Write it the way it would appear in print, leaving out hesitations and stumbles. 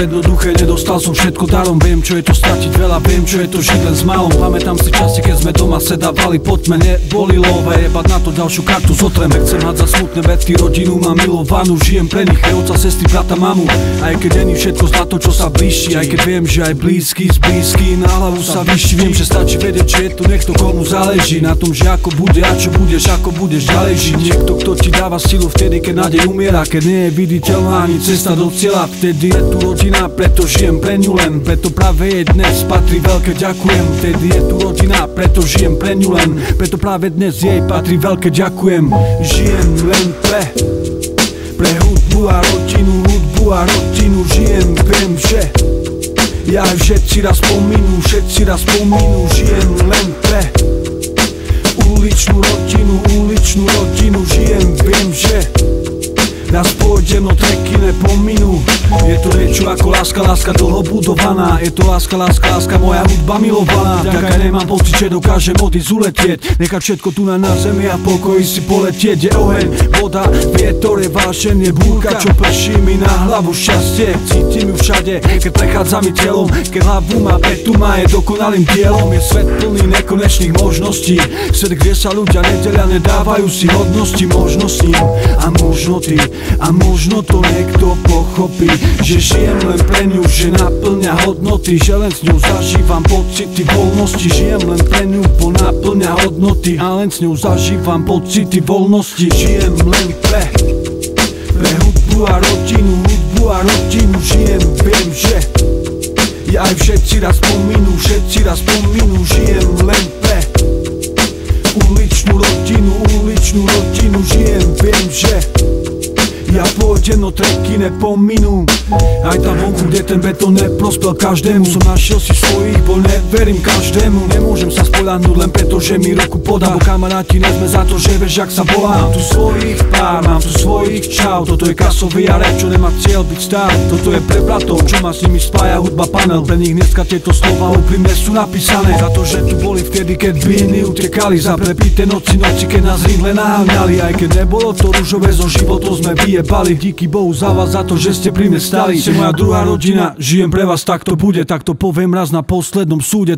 jednoduché, nedostal som všetko darom. Viem, čo je to stratiť veľa, viem, čo je to žiť len s malom. Pamätám si časy, keď sme doma sedávali, pod mene boli lové. Jebať na to ďalšiu kartu zotrem. Chcem mať za smutné veci, rodinu mám milovanú. Žijem pre nich, pre otca, sestry, brata, mamu. Aj keď není všetko zlato, čo sa blíži. Aj keď viem, že aj blízky z blízky na hlavu sa vyšší. Viem, že stačí vedieť, že je tu niekto, komu záleží na tom, že ako bude a čo budeš, ako budeš ďalej žiť. Niekto, kto ti dáva silu vtedy, keď nádej umiera, keď nie je viditeľná ani cesta do cieľa. Vtedy je tu rodina, preto žijem pre ňu len. Preto práve jej dnes patrí veľké ďakujem. Vtedy je tu rodina, preto žijem pre ňu len. Preto práve dnes jej patrí veľké ďakujem. Žijem len pre hudbu a rodinu, žijem, viem, že ja aj všetci raz pominú, žijem len pre uličnú rodinu, žijem, viem, že raz pôjdem, no treky nepominú. Je to niečo ako láska dlho budovaná. Je to láska, moja hudba milovaná. Tak aj nemám pocit, že dokážem odísť uletieť. Nechať všetko tu na zemi a pokoji si poletieť. Je oheň, voda, vietor, je vášenie, búrka, čo prší mi na hlavu šťastie. Cítim ju všade, keď prechádza mi telom. Keď hlavu má, petu má, je dokonalým dielom. Je svet plný nekonečných možností. Svet, kde sa ľudia nedelia, nedávajú si hodnosti, možnosti a možnoty. A možno to niekto pochopí, že žijem len pre ňu, že naplňa hodnoty, že len s ňou zažívam pocity voľnosti. Žijem len pre ňu, bo naplňa hodnoty a len s ňou zažívam pocity voľnosti. Žijem len pre hudbu a rodinu, žijem, viem, že ja aj všetci raz pominú, žijem len pre uličnú rodinu, žijem, viem, že ja pôjdem, no treky nepominú. Aj tam vonku, kde ten betón neprospel každému. Som našiel si svojich, bo neverím každému. Nemôžem sa spoľahnúť len preto, že mi ruku podá. Bo kamaráti, nie sme za to, že vieš, jak sa volá. Mám tu svojich pár, mám tu svojich čau. Toto je kasový a rap, čo nemá cieľ byť star. Toto je pre bratov, čo ma s nimi spája hudba panel. Pre nich dneska tieto slova úprimne sú napísané. Za to, že tu boli vtedy, keď viny utekali. Za prepité noci, keď nás rýchle naháňali. Aj keď nebolo to ružové, zo životov sme vyjebali. Díky Bohu za vás, za to, že ste pri mne stali. Ste moja druhá rodina, žijem pre vás, tak to bude. Tak to poviem raz na poslednom súde,